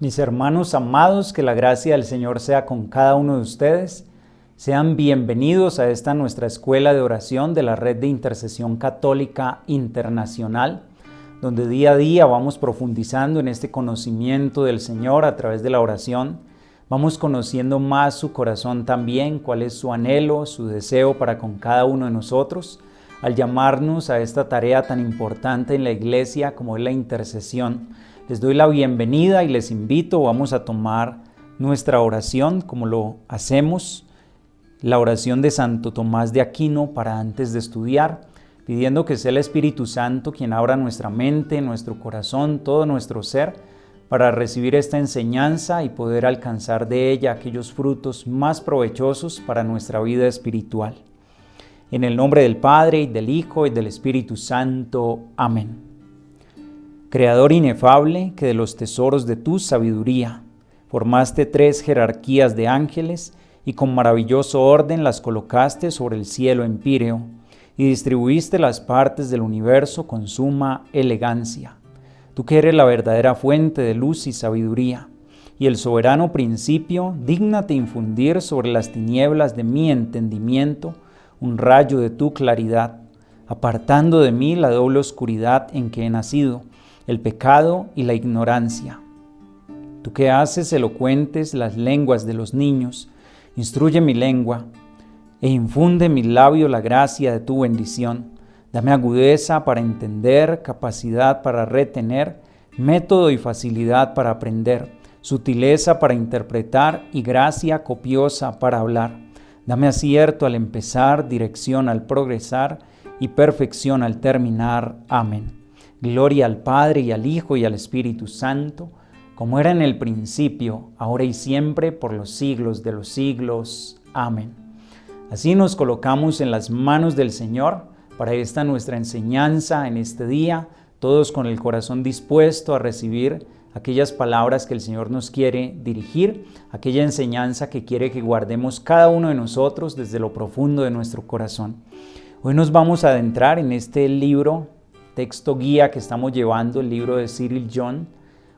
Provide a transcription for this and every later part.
Mis hermanos amados, que la gracia del Señor sea con cada uno de ustedes. Sean bienvenidos a esta nuestra escuela de oración de la Red de Intercesión Católica Internacional, donde día a día vamos profundizando en este conocimiento del Señor a través de la oración. Vamos conociendo más su corazón también, cuál es su anhelo, su deseo para con cada uno de nosotros, al llamarnos a esta tarea tan importante en la Iglesia como es la intercesión. Les doy la bienvenida y les invito, vamos a tomar nuestra oración como lo hacemos, la oración de Santo Tomás de Aquino para antes de estudiar, pidiendo que sea el Espíritu Santo quien abra nuestra mente, nuestro corazón, todo nuestro ser, para recibir esta enseñanza y poder alcanzar de ella aquellos frutos más provechosos para nuestra vida espiritual. En el nombre del Padre, y del Hijo, y del Espíritu Santo. Amén. Creador inefable, que de los tesoros de tu sabiduría formaste 3 jerarquías de ángeles y con maravilloso orden las colocaste sobre el cielo empíreo y distribuiste las partes del universo con suma elegancia. Tú que eres la verdadera fuente de luz y sabiduría y el soberano principio, dígnate infundir sobre las tinieblas de mi entendimiento un rayo de tu claridad, apartando de mí la doble oscuridad en que he nacido, el pecado y la ignorancia. Tú que haces elocuentes las lenguas de los niños, instruye mi lengua e infunde en mi labio la gracia de tu bendición. Dame agudeza para entender, capacidad para retener, método y facilidad para aprender, sutileza para interpretar y gracia copiosa para hablar. Dame acierto al empezar, dirección al progresar y perfección al terminar. Amén. Gloria al Padre, y al Hijo, y al Espíritu Santo, como era en el principio, ahora y siempre, por los siglos de los siglos. Amén. Así nos colocamos en las manos del Señor para esta nuestra enseñanza en este día, todos con el corazón dispuesto a recibir aquellas palabras que el Señor nos quiere dirigir, aquella enseñanza que quiere que guardemos cada uno de nosotros desde lo profundo de nuestro corazón. Hoy nos vamos a adentrar en este libro, texto guía que estamos llevando, el libro de Cyril John.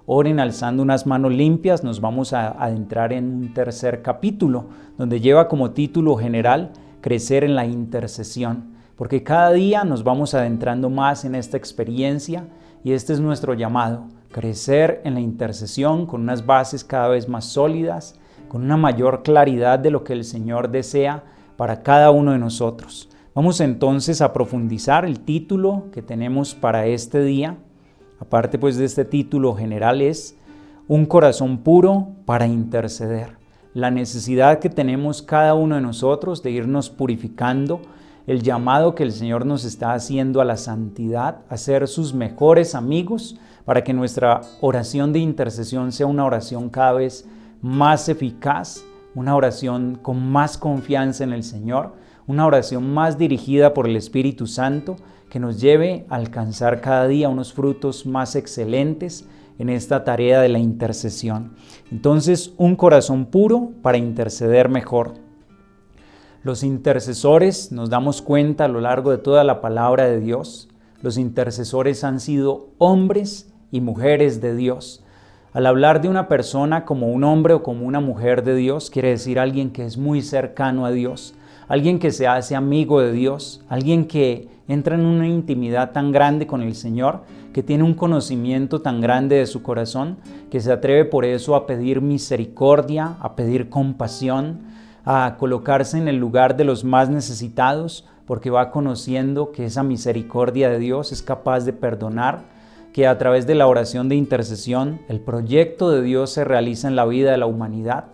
Oren alzando unas manos limpias. Nos vamos a adentrar en un tercer capítulo, donde lleva como título general Crecer en la intercesión, porque cada día nos vamos adentrando más en esta experiencia y este es nuestro llamado, crecer en la intercesión con unas bases cada vez más sólidas, con una mayor claridad de lo que el Señor desea para cada uno de nosotros. Vamos entonces a profundizar el título que tenemos para este día. Aparte pues de este título general es Un corazón puro para interceder. La necesidad que tenemos cada uno de nosotros de irnos purificando, el llamado que el Señor nos está haciendo a la santidad, a ser sus mejores amigos, para que nuestra oración de intercesión sea una oración cada vez más eficaz, una oración con más confianza en el Señor, una oración más dirigida por el Espíritu Santo que nos lleve a alcanzar cada día unos frutos más excelentes en esta tarea de la intercesión. Entonces, un corazón puro para interceder mejor. Los intercesores, nos damos cuenta a lo largo de toda la palabra de Dios, los intercesores han sido hombres y mujeres de Dios. Al hablar de una persona como un hombre o como una mujer de Dios, quiere decir alguien que es muy cercano a Dios, alguien que se hace amigo de Dios, alguien que entra en una intimidad tan grande con el Señor, que tiene un conocimiento tan grande de su corazón, que se atreve por eso a pedir misericordia, a pedir compasión, a colocarse en el lugar de los más necesitados, porque va conociendo que esa misericordia de Dios es capaz de perdonar, que a través de la oración de intercesión el proyecto de Dios se realiza en la vida de la humanidad,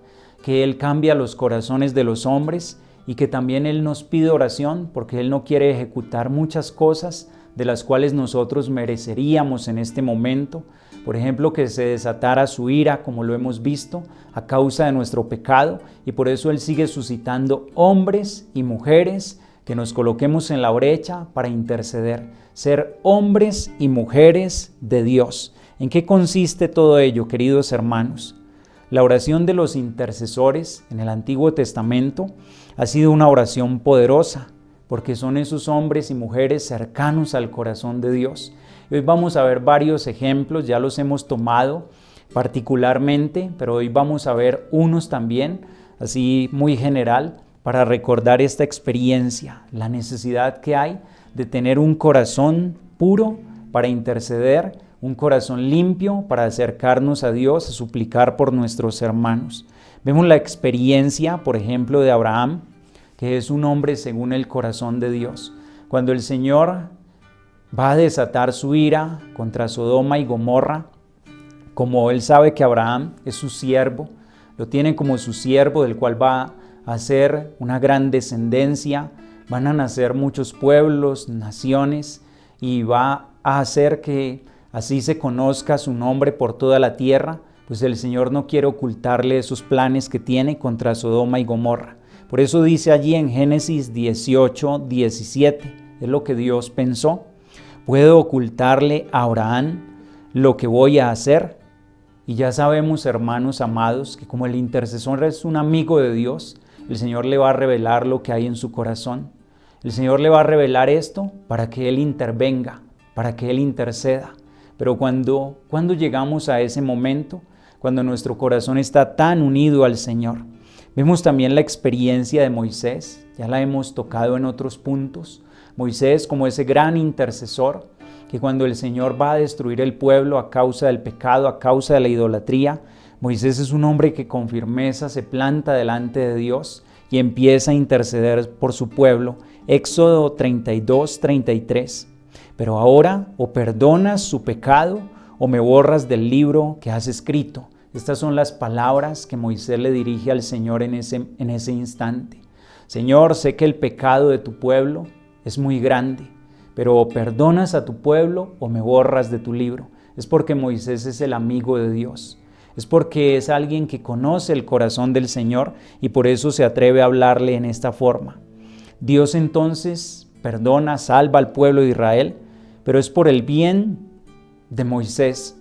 que Él cambia los corazones de los hombres y que también Él nos pide oración porque Él no quiere ejecutar muchas cosas de las cuales nosotros mereceríamos en este momento. Por ejemplo, que se desatara su ira, como lo hemos visto, a causa de nuestro pecado, y por eso Él sigue suscitando hombres y mujeres que nos coloquemos en la brecha para interceder, ser hombres y mujeres de Dios. ¿En qué consiste todo ello, queridos hermanos? La oración de los intercesores en el Antiguo Testamento ha sido una oración poderosa, porque son esos hombres y mujeres cercanos al corazón de Dios. Hoy vamos a ver varios ejemplos, ya los hemos tomado particularmente, pero hoy vamos a ver unos también, así muy general, para recordar esta experiencia, la necesidad que hay de tener un corazón puro para interceder, un corazón limpio para acercarnos a Dios, a suplicar por nuestros hermanos. Vemos la experiencia, por ejemplo, de Abraham, que es un hombre según el corazón de Dios. Cuando el Señor va a desatar su ira contra Sodoma y Gomorra, como él sabe que Abraham es su siervo, lo tiene como su siervo del cual va a hacer una gran descendencia, van a nacer muchos pueblos, naciones, y va a hacer que así se conozca su nombre por toda la tierra, pues el Señor no quiere ocultarle esos planes que tiene contra Sodoma y Gomorra. Por eso dice allí en Génesis 18, 17, es lo que Dios pensó. ¿Puedo ocultarle a Abraham lo que voy a hacer? Y ya sabemos, hermanos amados, que como el intercesor es un amigo de Dios, el Señor le va a revelar lo que hay en su corazón. El Señor le va a revelar esto para que Él intervenga, para que Él interceda. Pero cuando llegamos a ese momento, cuando nuestro corazón está tan unido al Señor, vemos también la experiencia de Moisés, ya la hemos tocado en otros puntos. Moisés como ese gran intercesor, que cuando el Señor va a destruir el pueblo a causa del pecado, a causa de la idolatría, Moisés es un hombre que con firmeza se planta delante de Dios y empieza a interceder por su pueblo. Éxodo 32, 33. Pero ahora o perdonas su pecado o me borras del libro que has escrito. Estas son las palabras que Moisés le dirige al Señor en ese instante. Señor, sé que el pecado de tu pueblo es muy grande, pero o perdonas a tu pueblo o me borras de tu libro. Es porque Moisés es el amigo de Dios. Es porque es alguien que conoce el corazón del Señor y por eso se atreve a hablarle en esta forma. Dios entonces perdona, salva al pueblo de Israel, pero es por el bien de Moisés,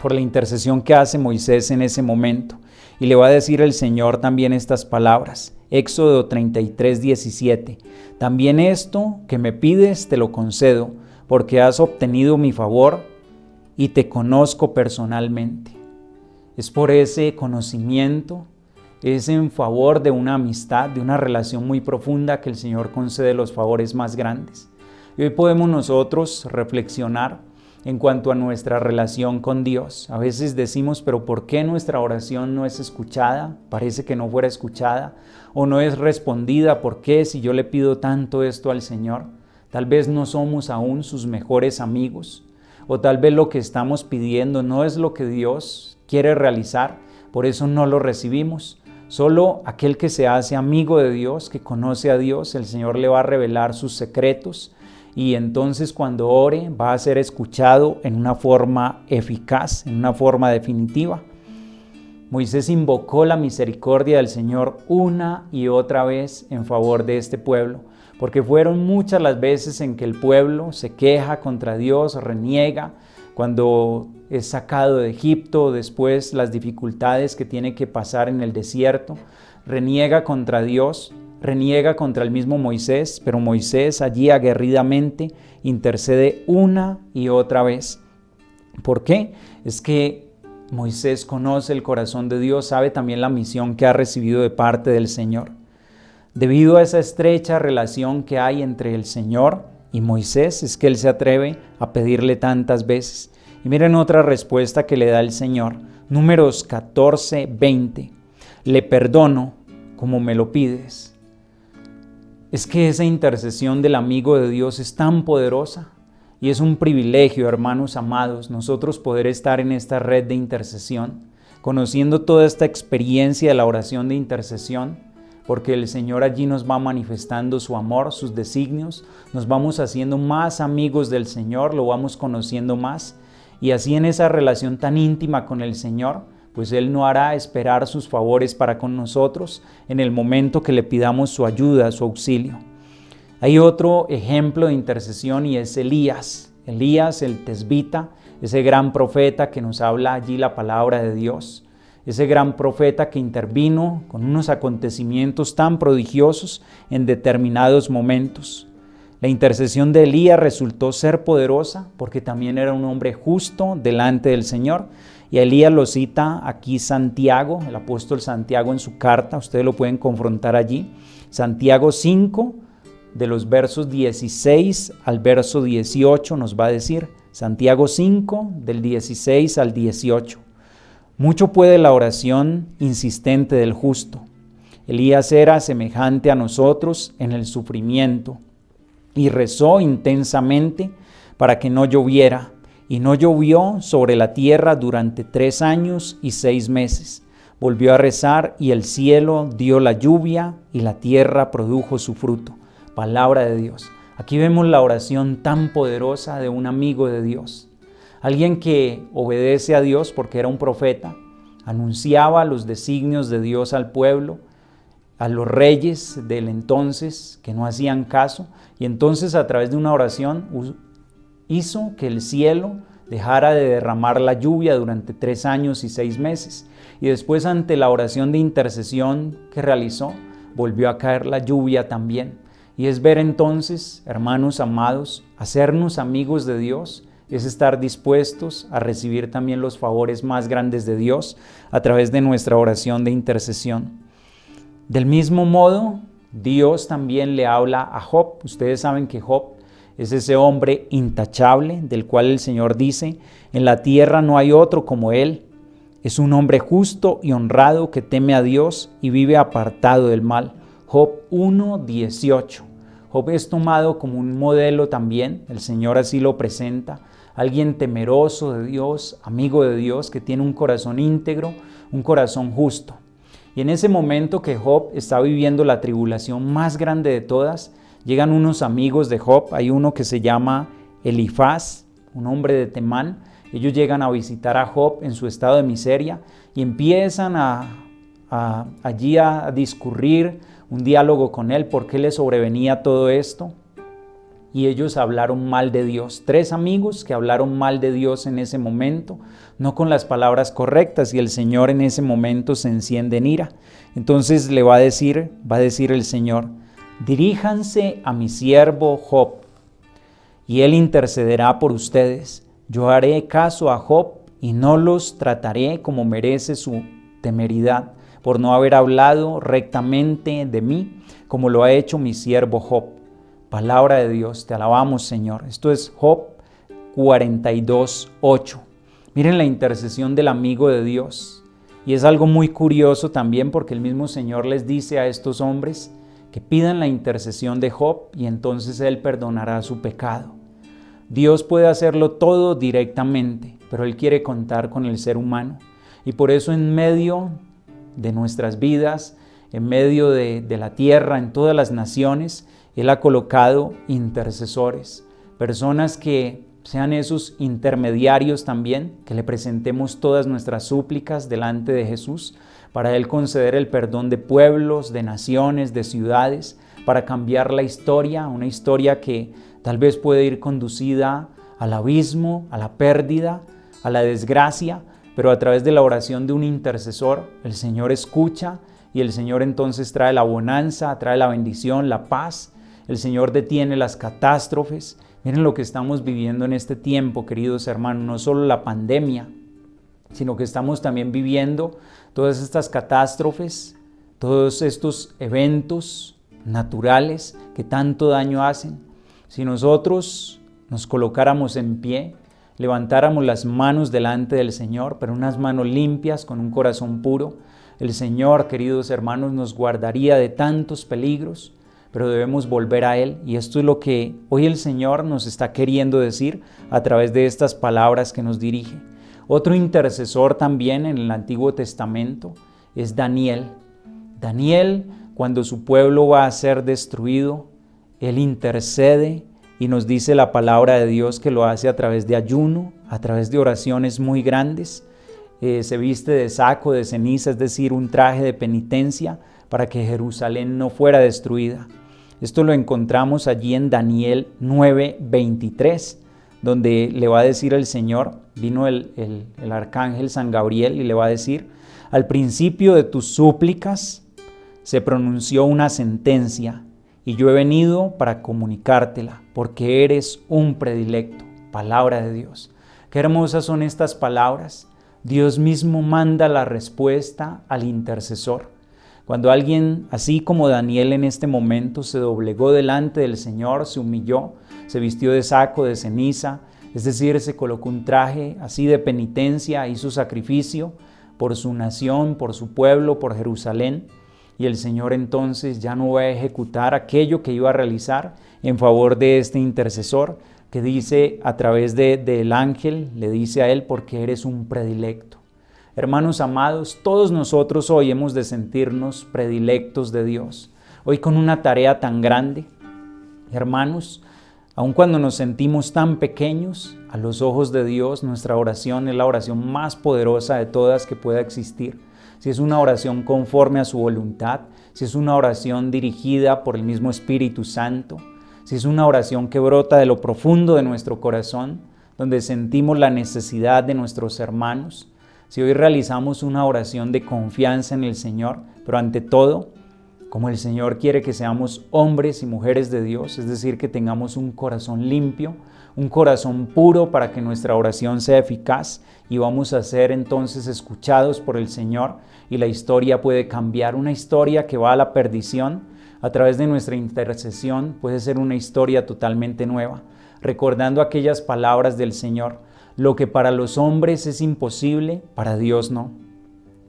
por la intercesión que hace Moisés en ese momento. Y le va a decir el Señor también estas palabras. Éxodo 33, 17. También esto que me pides te lo concedo, porque has obtenido mi favor y te conozco personalmente. Es por ese conocimiento, es en favor de una amistad, de una relación muy profunda que el Señor concede los favores más grandes. Y hoy podemos nosotros reflexionar en cuanto a nuestra relación con Dios. A veces decimos, pero ¿por qué nuestra oración no es escuchada? Parece que no fuera escuchada o no es respondida. ¿Por qué si yo le pido tanto esto al Señor? Tal vez no somos aún sus mejores amigos, o tal vez lo que estamos pidiendo no es lo que Dios quiere realizar, por eso no lo recibimos. Solo aquel que se hace amigo de Dios, que conoce a Dios, el Señor le va a revelar sus secretos, y entonces cuando ore va a ser escuchado en una forma eficaz, en una forma definitiva. Moisés invocó la misericordia del Señor una y otra vez en favor de este pueblo, porque fueron muchas las veces en que el pueblo se queja contra Dios, reniega, cuando es sacado de Egipto, después las dificultades que tiene que pasar en el desierto, reniega contra Dios, reniega contra el mismo Moisés, pero Moisés allí aguerridamente intercede una y otra vez. ¿Por qué? Es que Moisés conoce el corazón de Dios, sabe también la misión que ha recibido de parte del Señor. Debido a esa estrecha relación que hay entre el Señor y Moisés, es que él se atreve a pedirle tantas veces. Y miren otra respuesta que le da el Señor. Números 14, 20. Le perdono como me lo pides. Es que esa intercesión del amigo de Dios es tan poderosa y es un privilegio, hermanos amados, nosotros poder estar en esta red de intercesión, conociendo toda esta experiencia de la oración de intercesión, porque el Señor allí nos va manifestando su amor, sus designios, nos vamos haciendo más amigos del Señor, lo vamos conociendo más, y así en esa relación tan íntima con el Señor, pues Él no hará esperar sus favores para con nosotros en el momento que le pidamos su ayuda, su auxilio. Hay otro ejemplo de intercesión y es Elías. Elías, el tesbita, ese gran profeta que nos habla allí la palabra de Dios. Ese gran profeta que intervino con unos acontecimientos tan prodigiosos en determinados momentos. La intercesión de Elías resultó ser poderosa porque también era un hombre justo delante del Señor Y a Elías lo cita aquí Santiago, el apóstol Santiago en su carta, ustedes lo pueden confrontar allí. Santiago 5, de los versos 16 al verso 18 nos va a decir, Santiago 5, del 16 al 18. Mucho puede la oración insistente del justo. Elías era semejante a nosotros en el sufrimiento y rezó intensamente para que no lloviera, y no llovió sobre la tierra durante 3 años y 6 meses. Volvió a rezar y el cielo dio la lluvia y la tierra produjo su fruto. Palabra de Dios. Aquí vemos la oración tan poderosa de un amigo de Dios. Alguien que obedece a Dios porque era un profeta, anunciaba los designios de Dios al pueblo, a los reyes del entonces que no hacían caso, y entonces a través de una oración hizo que el cielo dejara de derramar la lluvia durante 3 años y 6 meses. Y después, ante la oración de intercesión que realizó, volvió a caer la lluvia también. Y es ver entonces, hermanos amados, hacernos amigos de Dios, es estar dispuestos a recibir también los favores más grandes de Dios a través de nuestra oración de intercesión. Del mismo modo, Dios también le habla a Job. Ustedes saben que Job es ese hombre intachable del cual el Señor dice, en la tierra no hay otro como él. Es un hombre justo y honrado que teme a Dios y vive apartado del mal. Job 1:18. Job es tomado como un modelo también, el Señor así lo presenta, alguien temeroso de Dios, amigo de Dios, que tiene un corazón íntegro, un corazón justo. Y en ese momento que Job está viviendo la tribulación más grande de todas, llegan unos amigos de Job, hay uno que se llama Elifaz, un hombre de Temán. Ellos llegan a visitar a Job en su estado de miseria y empiezan allí a discurrir un diálogo con él, por qué le sobrevenía todo esto. Y ellos hablaron mal de Dios. 3 amigos que hablaron mal de Dios en ese momento, no con las palabras correctas, y el Señor en ese momento se enciende en ira. Entonces le va a decir el Señor, diríjanse a mi siervo Job, y él intercederá por ustedes. Yo haré caso a Job y no los trataré como merece su temeridad, por no haber hablado rectamente de mí, como lo ha hecho mi siervo Job. Palabra de Dios, te alabamos, Señor. Esto es Job 42:8. Miren la intercesión del amigo de Dios. Y es algo muy curioso también porque el mismo Señor les dice a estos hombres que pidan la intercesión de Job y entonces Él perdonará su pecado. Dios puede hacerlo todo directamente, pero Él quiere contar con el ser humano. Y por eso en medio de nuestras vidas, en medio de la tierra, en todas las naciones, Él ha colocado intercesores, personas que sean esos intermediarios también, que le presentemos todas nuestras súplicas delante de Jesús, para Él conceder el perdón de pueblos, de naciones, de ciudades, para cambiar la historia, una historia que tal vez puede ir conducida al abismo, a la pérdida, a la desgracia, pero a través de la oración de un intercesor, el Señor escucha y el Señor entonces trae la bonanza, trae la bendición, la paz. El Señor detiene las catástrofes. Miren lo que estamos viviendo en este tiempo, queridos hermanos, no solo la pandemia, sino que estamos también viviendo todas estas catástrofes, todos estos eventos naturales que tanto daño hacen. Si nosotros nos colocáramos en pie, levantáramos las manos delante del Señor, pero unas manos limpias, con un corazón puro, el Señor, queridos hermanos, nos guardaría de tantos peligros, pero debemos volver a Él. Y esto es lo que hoy el Señor nos está queriendo decir a través de estas palabras que nos dirige. Otro intercesor también en el Antiguo Testamento es Daniel. Daniel, cuando su pueblo va a ser destruido, él intercede y nos dice la palabra de Dios que lo hace a través de ayuno, a través de oraciones muy grandes. Se viste de saco, de ceniza, es decir, un traje de penitencia para que Jerusalén no fuera destruida. Esto lo encontramos allí en Daniel 9:23, donde le va a decir el Señor, vino el arcángel San Gabriel y le va a decir, al principio de tus súplicas se pronunció una sentencia y yo he venido para comunicártela, porque eres un predilecto. Palabra de Dios. Qué hermosas son estas palabras. Dios mismo manda la respuesta al intercesor. Cuando alguien, así como Daniel en este momento, se doblegó delante del Señor, se humilló, se vistió de saco, de ceniza, es decir, se colocó un traje así de penitencia, hizo sacrificio por su nación, por su pueblo, por Jerusalén, y el Señor entonces ya no va a ejecutar aquello que iba a realizar en favor de este intercesor, que dice a través del ángel, le dice a él, porque eres un predilecto. Hermanos amados, todos nosotros hoy hemos de sentirnos predilectos de Dios. Hoy con una tarea tan grande, hermanos, aun cuando nos sentimos tan pequeños, a los ojos de Dios, nuestra oración es la oración más poderosa de todas que pueda existir. Si es una oración conforme a su voluntad, si es una oración dirigida por el mismo Espíritu Santo, si es una oración que brota de lo profundo de nuestro corazón, donde sentimos la necesidad de nuestros hermanos, si hoy realizamos una oración de confianza en el Señor, pero ante todo, como el Señor quiere que seamos hombres y mujeres de Dios, es decir, que tengamos un corazón limpio, un corazón puro para que nuestra oración sea eficaz y vamos a ser entonces escuchados por el Señor y la historia puede cambiar. Una historia que va a la perdición a través de nuestra intercesión puede ser una historia totalmente nueva, recordando aquellas palabras del Señor: lo que para los hombres es imposible, para Dios no.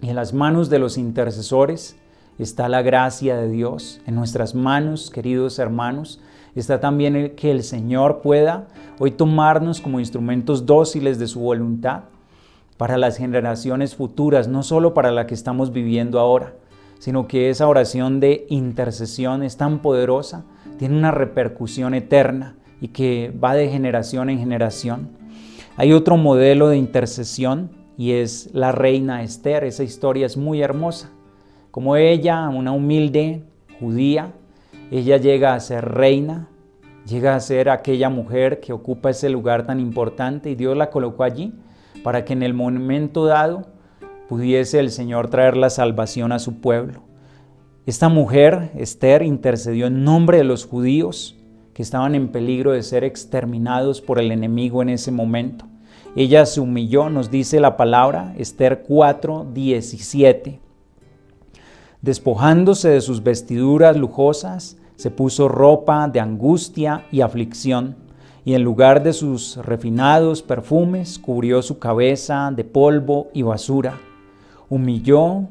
Y en las manos de los intercesores está la gracia de Dios. En nuestras manos, queridos hermanos, está también que el Señor pueda hoy tomarnos como instrumentos dóciles de su voluntad para las generaciones futuras, no solo para la que estamos viviendo ahora, sino que esa oración de intercesión es tan poderosa, tiene una repercusión eterna y que va de generación en generación. Hay otro modelo de intercesión y es la reina Esther. Esa historia es muy hermosa. Como ella, una humilde judía, ella llega a ser reina, llega a ser aquella mujer que ocupa ese lugar tan importante y Dios la colocó allí para que en el momento dado pudiese el Señor traer la salvación a su pueblo. Esta mujer, Esther, intercedió en nombre de los judíos que estaban en peligro de ser exterminados por el enemigo en ese momento. Ella se humilló, nos dice la palabra, Esther 4:17. Despojándose de sus vestiduras lujosas, se puso ropa de angustia y aflicción, y en lugar de sus refinados perfumes, cubrió su cabeza de polvo y basura. Humilló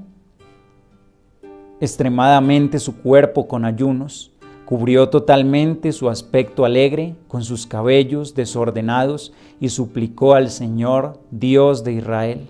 extremadamente su cuerpo con ayunos, cubrió totalmente su aspecto alegre con sus cabellos desordenados y suplicó al Señor, Dios de Israel.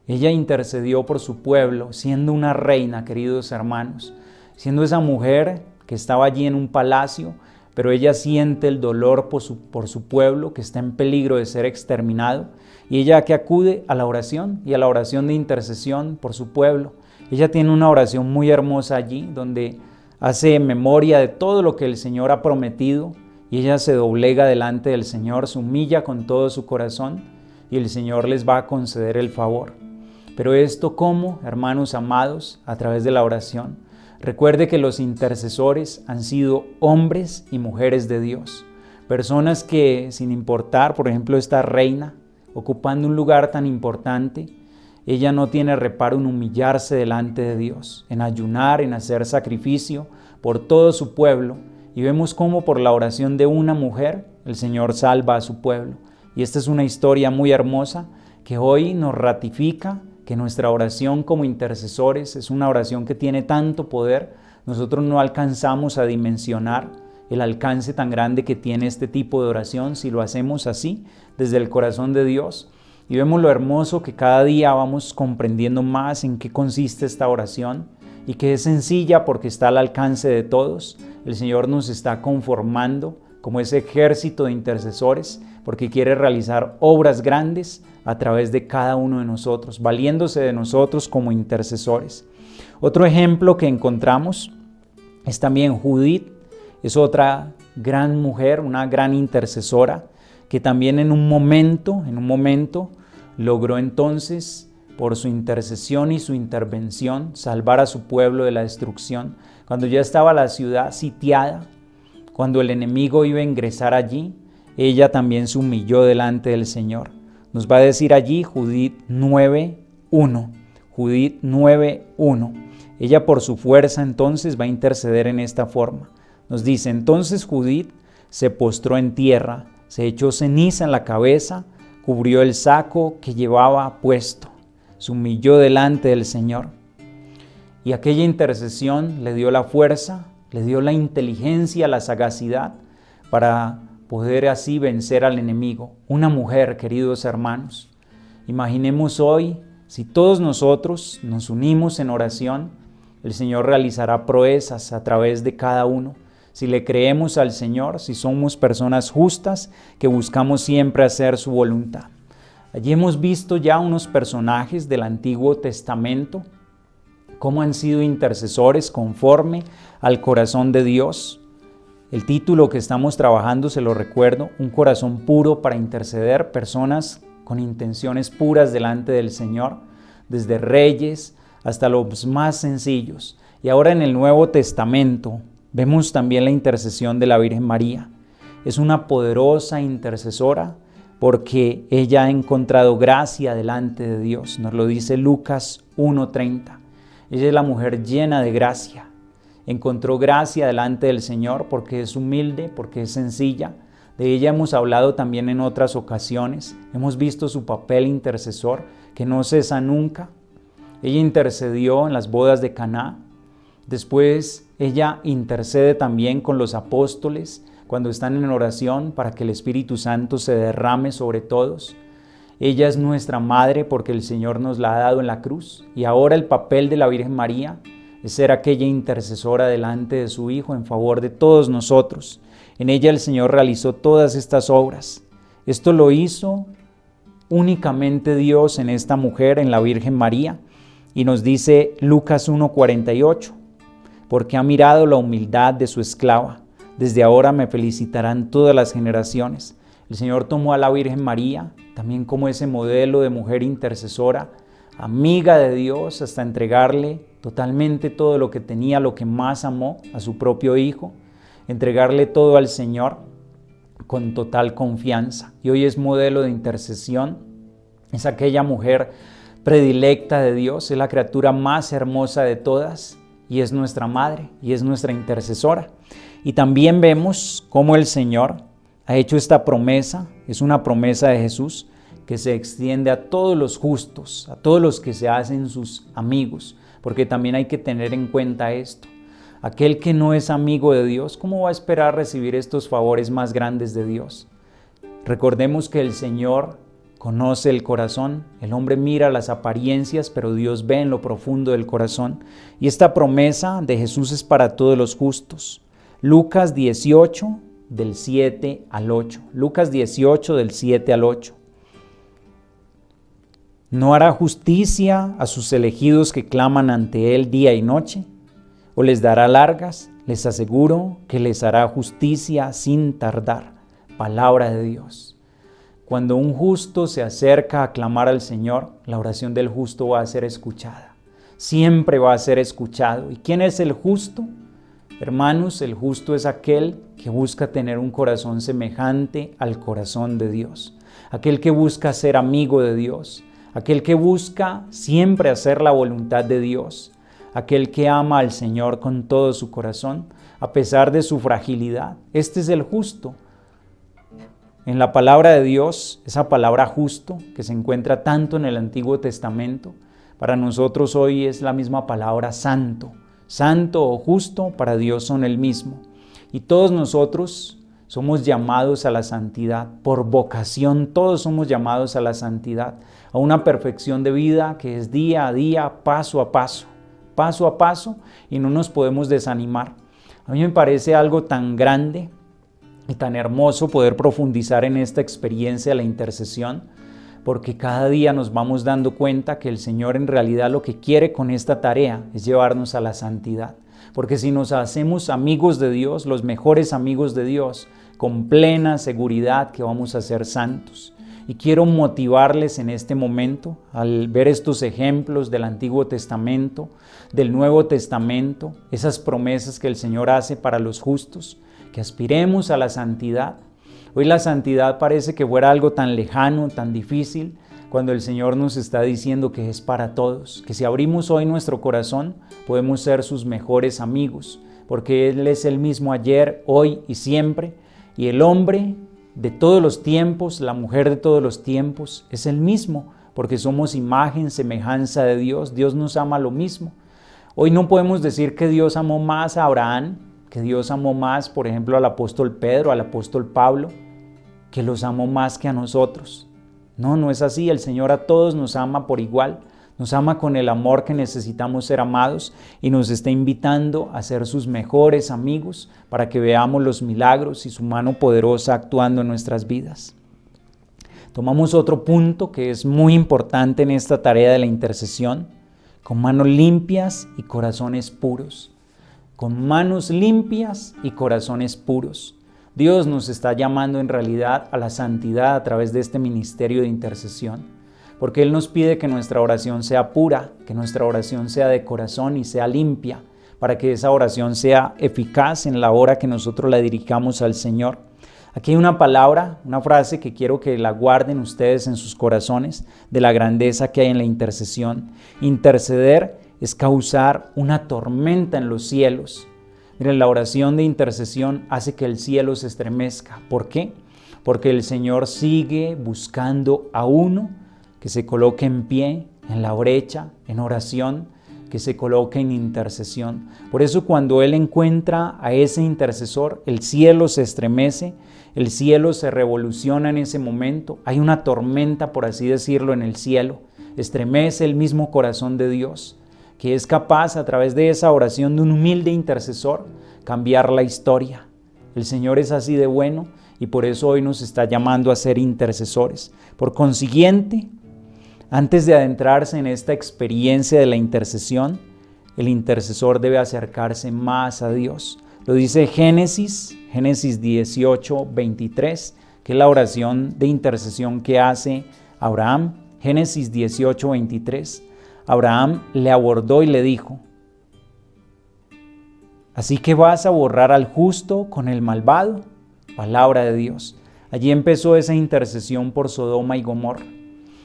Ella intercedió por su pueblo, siendo una reina, queridos hermanos, siendo esa mujer que estaba allí en un palacio, pero ella siente el dolor por su pueblo que está en peligro de ser exterminado, y ella que acude a la oración y a la oración de intercesión por su pueblo. Ella tiene una oración muy hermosa allí, donde hace memoria de todo lo que el Señor ha prometido, y ella se doblega delante del Señor, se humilla con todo su corazón, y el Señor les va a conceder el favor. Pero esto, ¿cómo, hermanos amados? A través de la oración. Recuerde que los intercesores han sido hombres y mujeres de Dios, personas que, sin importar, por ejemplo, esta reina, ocupando un lugar tan importante, ella no tiene reparo en humillarse delante de Dios, en ayunar, en hacer sacrificio por todo su pueblo, y vemos cómo por la oración de una mujer el Señor salva a su pueblo. Y esta es una historia muy hermosa que hoy nos ratifica que nuestra oración como intercesores es una oración que tiene tanto poder. Nosotros no alcanzamos a dimensionar el alcance tan grande que tiene este tipo de oración si lo hacemos así, desde el corazón de Dios. Y vemos lo hermoso que cada día vamos comprendiendo más en qué consiste esta oración y que es sencilla porque está al alcance de todos. El Señor nos está conformando como ese ejército de intercesores porque quiere realizar obras grandes a través de cada uno de nosotros, valiéndose de nosotros como intercesores. Otro ejemplo que encontramos es también Judith, es otra gran mujer, una gran intercesora, que también en un momento logró entonces, por su intercesión y su intervención, salvar a su pueblo de la destrucción. Cuando ya estaba la ciudad sitiada, cuando el enemigo iba a ingresar allí, ella también se humilló delante del Señor. Nos va a decir allí Judith 9:1. Judith 9:1. Ella por su fuerza entonces va a interceder en esta forma. Nos dice, entonces Judith se postró en tierra, se echó ceniza en la cabeza, cubrió el saco que llevaba puesto, se humilló delante del Señor. Y aquella intercesión le dio la fuerza, le dio la inteligencia, la sagacidad para poder así vencer al enemigo. Una mujer, queridos hermanos. Imaginemos hoy, si todos nosotros nos unimos en oración, el Señor realizará proezas a través de cada uno. Si le creemos al Señor, si somos personas justas que buscamos siempre hacer su voluntad. Allí hemos visto ya unos personajes del Antiguo Testamento, cómo han sido intercesores conforme al corazón de Dios. El título que estamos trabajando, se lo recuerdo, un corazón puro para interceder, personas con intenciones puras delante del Señor, desde reyes hasta los más sencillos. Y ahora en el Nuevo Testamento vemos también la intercesión de la Virgen María. Es una poderosa intercesora porque ella ha encontrado gracia delante de Dios. Nos lo dice Lucas 1:30. Ella es la mujer llena de gracia. Encontró gracia delante del Señor porque es humilde, porque es sencilla. De ella hemos hablado también en otras ocasiones. Hemos visto su papel intercesor que no cesa nunca. Ella intercedió en las bodas de Caná. Después ella intercede también con los apóstoles cuando están en oración para que el Espíritu Santo se derrame sobre todos. Ella es nuestra madre porque el Señor nos la ha dado en la cruz. Y ahora el papel de la Virgen María es ser aquella intercesora delante de su Hijo en favor de todos nosotros. En ella el Señor realizó todas estas obras. Esto lo hizo únicamente Dios en esta mujer, en la Virgen María. Y nos dice Lucas 1:48, porque ha mirado la humildad de su esclava. Desde ahora me felicitarán todas las generaciones. El Señor tomó a la Virgen María también como ese modelo de mujer intercesora, amiga de Dios, hasta entregarle totalmente todo lo que tenía, lo que más amó, a su propio Hijo, entregarle todo al Señor con total confianza. Y hoy es modelo de intercesión, es aquella mujer predilecta de Dios, es la criatura más hermosa de todas y es nuestra madre y es nuestra intercesora. Y también vemos cómo el Señor ha hecho esta promesa, es una promesa de Jesús que se extiende a todos los justos, a todos los que se hacen sus amigos, porque también hay que tener en cuenta esto. Aquel que no es amigo de Dios, ¿cómo va a esperar recibir estos favores más grandes de Dios? Recordemos que el Señor conoce el corazón, el hombre mira las apariencias, pero Dios ve en lo profundo del corazón. Y esta promesa de Jesús es para todos los justos. Lucas 18, del 7 al 8. Lucas 18, del 7 al 8. ¿No hará justicia a sus elegidos que claman ante Él día y noche? ¿O les dará largas? Les aseguro que les hará justicia sin tardar. Palabra de Dios. Cuando un justo se acerca a clamar al Señor, la oración del justo va a ser escuchada. Siempre va a ser escuchado. ¿Y quién es el justo? Hermanos, el justo es aquel que busca tener un corazón semejante al corazón de Dios. Aquel que busca ser amigo de Dios. Aquel que busca siempre hacer la voluntad de Dios. Aquel que ama al Señor con todo su corazón, a pesar de su fragilidad. Este es el justo. En la palabra de Dios, esa palabra justo, que se encuentra tanto en el Antiguo Testamento, para nosotros hoy es la misma palabra santo. Santo o justo para Dios son el mismo. Y todos nosotros somos llamados a la santidad. Por vocación todos somos llamados a la santidad, a una perfección de vida que es día a día, paso a paso, y no nos podemos desanimar. A mí me parece algo tan grande y tan hermoso poder profundizar en esta experiencia de la intercesión, porque cada día nos vamos dando cuenta que el Señor en realidad lo que quiere con esta tarea es llevarnos a la santidad. Porque si nos hacemos amigos de Dios, los mejores amigos de Dios, con plena seguridad que vamos a ser santos. Y quiero motivarles en este momento, al ver estos ejemplos del Antiguo Testamento, del Nuevo Testamento, esas promesas que el Señor hace para los justos, que aspiremos a la santidad, Hoy la santidad parece que fuera algo tan lejano, tan difícil, cuando el Señor nos está diciendo que es para todos, que si abrimos hoy nuestro corazón, podemos ser sus mejores amigos, porque Él es el mismo ayer, hoy y siempre, y el hombre de todos los tiempos, la mujer de todos los tiempos, es el mismo, porque somos imagen, semejanza de Dios. Dios nos ama lo mismo. Hoy no podemos decir que Dios amó más a Abraham, que Dios amó más, por ejemplo, al apóstol Pedro, al apóstol Pablo, que los amó más que a nosotros. No, no es así. El Señor a todos nos ama por igual. Nos ama con el amor que necesitamos ser amados y nos está invitando a ser sus mejores amigos para que veamos los milagros y su mano poderosa actuando en nuestras vidas. Tomamos otro punto que es muy importante en esta tarea de la intercesión: con manos limpias y corazones puros. Con manos limpias y corazones puros. Dios nos está llamando en realidad a la santidad a través de este ministerio de intercesión, porque Él nos pide que nuestra oración sea pura, que nuestra oración sea de corazón y sea limpia, para que esa oración sea eficaz en la hora que nosotros la dirigamos al Señor. Aquí hay una palabra, una frase que quiero que la guarden ustedes en sus corazones, de la grandeza que hay en la intercesión. Interceder es causar una tormenta en los cielos. Miren, la oración de intercesión hace que el cielo se estremezca. ¿Por qué? Porque el Señor sigue buscando a uno que se coloque en pie, en la brecha, en oración, que se coloque en intercesión. Por eso cuando Él encuentra a ese intercesor, el cielo se estremece, el cielo se revoluciona en ese momento. Hay una tormenta, por así decirlo, en el cielo. Estremece el mismo corazón de Dios, que es capaz a través de esa oración de un humilde intercesor cambiar la historia. El Señor es así de bueno y por eso hoy nos está llamando a ser intercesores. Por consiguiente, antes de adentrarse en esta experiencia de la intercesión, el intercesor debe acercarse más a Dios. Lo dice Génesis 18, 23, que es la oración de intercesión que hace Abraham. Génesis 18, 23. Abraham le abordó y le dijo: ¿así que vas a borrar al justo con el malvado? Palabra de Dios. Allí empezó esa intercesión por Sodoma y Gomorra.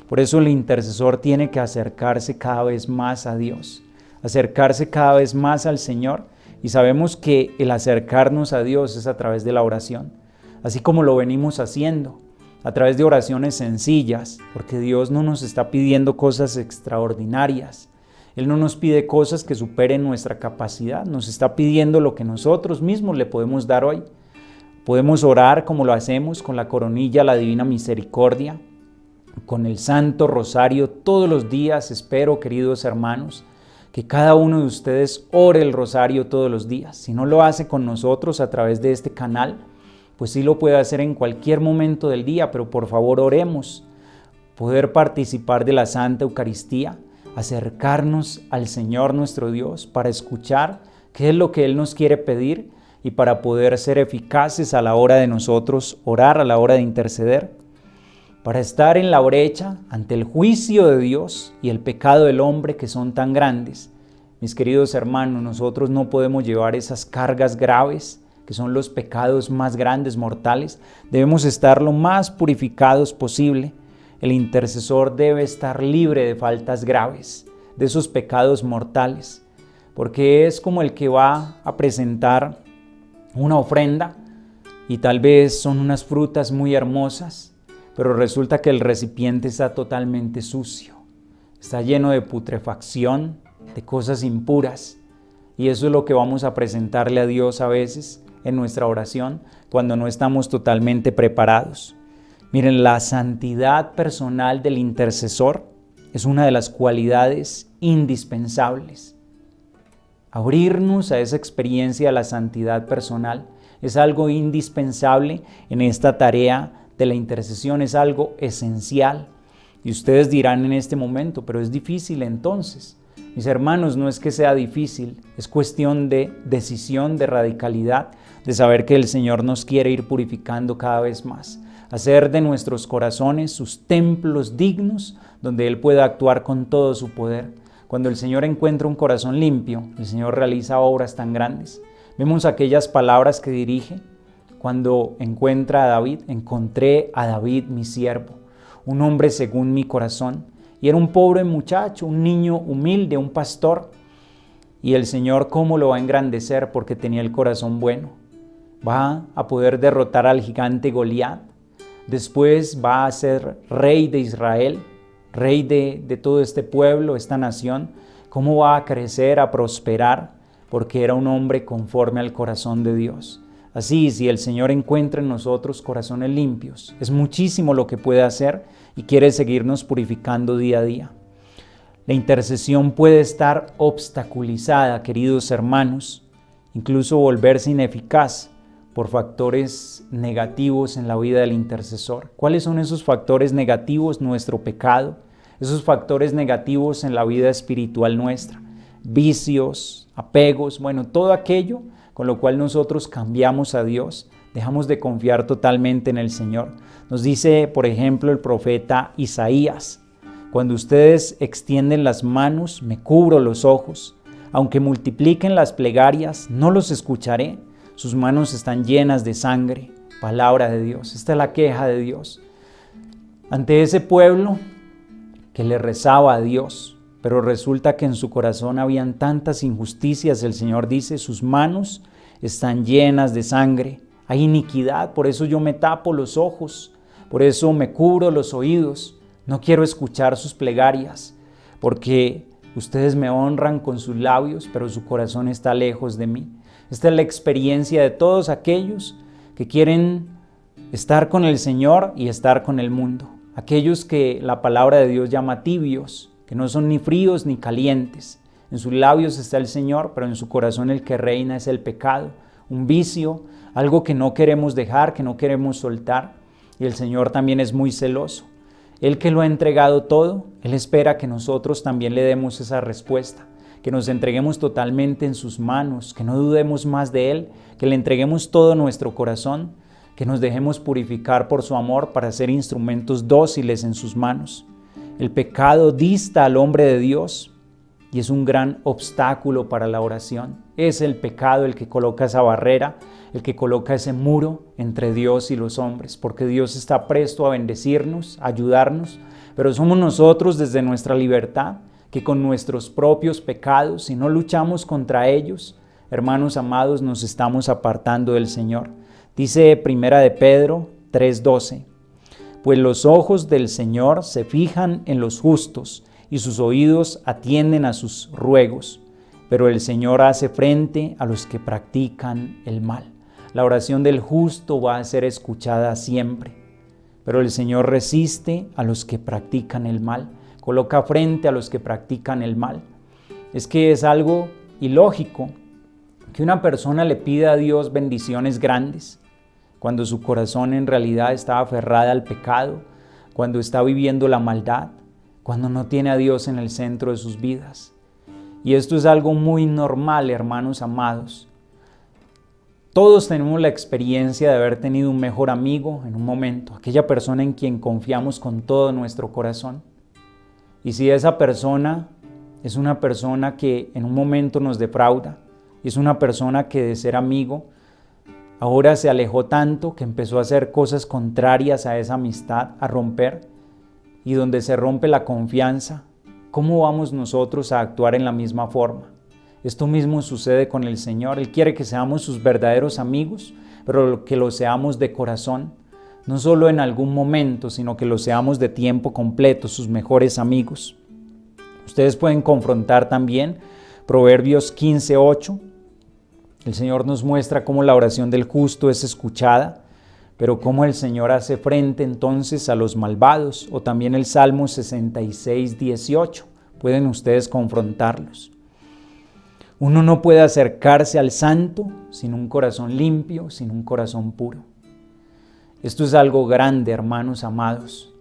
Por eso el intercesor tiene que acercarse cada vez más a Dios, acercarse cada vez más al Señor, y sabemos que el acercarnos a Dios es a través de la oración, así como lo venimos haciendo, a través de oraciones sencillas, porque Dios no nos está pidiendo cosas extraordinarias. Él no nos pide cosas que superen nuestra capacidad, nos está pidiendo lo que nosotros mismos le podemos dar hoy. Podemos orar como lo hacemos con la coronilla, la Divina Misericordia, con el Santo Rosario todos los días. Espero, queridos hermanos, que cada uno de ustedes ore el rosario todos los días. Si no lo hace con nosotros a través de este canal, pues sí lo puede hacer en cualquier momento del día, pero por favor oremos. Poder participar de la Santa Eucaristía, acercarnos al Señor nuestro Dios para escuchar qué es lo que Él nos quiere pedir y para poder ser eficaces a la hora de nosotros orar, a la hora de interceder, para estar en la brecha ante el juicio de Dios y el pecado del hombre que son tan grandes. Mis queridos hermanos, nosotros no podemos llevar esas cargas graves que son los pecados más grandes, mortales. Debemos estar lo más purificados posible. El intercesor debe estar libre de faltas graves, de esos pecados mortales, porque es como el que va a presentar una ofrenda y tal vez son unas frutas muy hermosas, pero resulta que el recipiente está totalmente sucio, está lleno de putrefacción, de cosas impuras, y eso es lo que vamos a presentarle a Dios a veces en nuestra oración cuando no estamos totalmente preparados. Miren, la santidad personal del intercesor es una de las cualidades indispensables. Abrirnos a esa experiencia de la santidad personal es algo indispensable en esta tarea de la intercesión, es algo esencial. Y ustedes dirán en este momento, pero es difícil entonces. Mis hermanos, no es que sea difícil, es cuestión de decisión, de radicalidad, de saber que el Señor nos quiere ir purificando cada vez más, hacer de nuestros corazones sus templos dignos, donde Él pueda actuar con todo su poder. Cuando el Señor encuentra un corazón limpio, el Señor realiza obras tan grandes. Vemos aquellas palabras que dirige cuando encuentra a David: encontré a David mi siervo, un hombre según mi corazón. Y era un pobre muchacho, un niño humilde, un pastor. Y el Señor, ¿cómo lo va a engrandecer? Porque tenía el corazón bueno. Va a poder derrotar al gigante Goliat. Después va a ser rey de Israel, rey de todo este pueblo, esta nación. ¿Cómo va a crecer, a prosperar? Porque era un hombre conforme al corazón de Dios. Así, si el Señor encuentra en nosotros corazones limpios, es muchísimo lo que puede hacer y quiere seguirnos purificando día a día. La intercesión puede estar obstaculizada, queridos hermanos, incluso volverse ineficaz por factores negativos en la vida del intercesor. ¿Cuáles son esos factores negativos? Nuestro pecado, esos factores negativos en la vida espiritual nuestra, vicios, apegos, todo aquello con lo cual nosotros cambiamos a Dios, dejamos de confiar totalmente en el Señor. Nos dice, por ejemplo, el profeta Isaías: cuando ustedes extienden las manos, me cubro los ojos. Aunque multipliquen las plegarias, no los escucharé. Sus manos están llenas de sangre. Palabra de Dios. Esta es la queja de Dios ante ese pueblo que le rezaba a Dios, pero resulta que en su corazón habían tantas injusticias. El Señor dice: sus manos están llenas de sangre, hay iniquidad, por eso yo me tapo los ojos, por eso me cubro los oídos, no quiero escuchar sus plegarias, porque ustedes me honran con sus labios, pero su corazón está lejos de mí. Esta es la experiencia de todos aquellos que quieren estar con el Señor y estar con el mundo, aquellos que la palabra de Dios llama tibios, que no son ni fríos ni calientes. En sus labios está el Señor, pero en su corazón el que reina es el pecado, un vicio, algo que no queremos dejar, que no queremos soltar. Y el Señor también es muy celoso. Él que lo ha entregado todo, Él espera que nosotros también le demos esa respuesta, que nos entreguemos totalmente en sus manos, que no dudemos más de Él, que le entreguemos todo nuestro corazón, que nos dejemos purificar por su amor para ser instrumentos dóciles en sus manos. El pecado dista al hombre de Dios y es un gran obstáculo para la oración. Es el pecado el que coloca esa barrera, el que coloca ese muro entre Dios y los hombres, porque Dios está presto a bendecirnos, a ayudarnos, pero somos nosotros desde nuestra libertad que con nuestros propios pecados, si no luchamos contra ellos, hermanos amados, nos estamos apartando del Señor. Dice Primera de Pedro 3:12. Pues los ojos del Señor se fijan en los justos y sus oídos atienden a sus ruegos, pero el Señor hace frente a los que practican el mal. La oración del justo va a ser escuchada siempre, pero el Señor resiste a los que practican el mal, coloca frente a los que practican el mal. Es que es algo ilógico que una persona le pida a Dios bendiciones grandes, cuando su corazón en realidad está aferrada al pecado, cuando está viviendo la maldad, cuando no tiene a Dios en el centro de sus vidas. Y esto es algo muy normal, hermanos amados. Todos tenemos la experiencia de haber tenido un mejor amigo en un momento, aquella persona en quien confiamos con todo nuestro corazón. Y si esa persona es una persona que en un momento nos defrauda, es una persona que de ser amigo, ahora se alejó tanto que empezó a hacer cosas contrarias a esa amistad, a romper, y donde se rompe la confianza, ¿cómo vamos nosotros a actuar en la misma forma? Esto mismo sucede con el Señor. Él quiere que seamos sus verdaderos amigos, pero que lo seamos de corazón, no solo en algún momento, sino que lo seamos de tiempo completo, sus mejores amigos. Ustedes pueden confrontar también Proverbios 15:8. El Señor nos muestra cómo la oración del justo es escuchada, pero cómo el Señor hace frente entonces a los malvados, o también el Salmo 66:18. Pueden ustedes confrontarlos. Uno no puede acercarse al santo sin un corazón limpio, sin un corazón puro. Esto es algo grande, hermanos amados.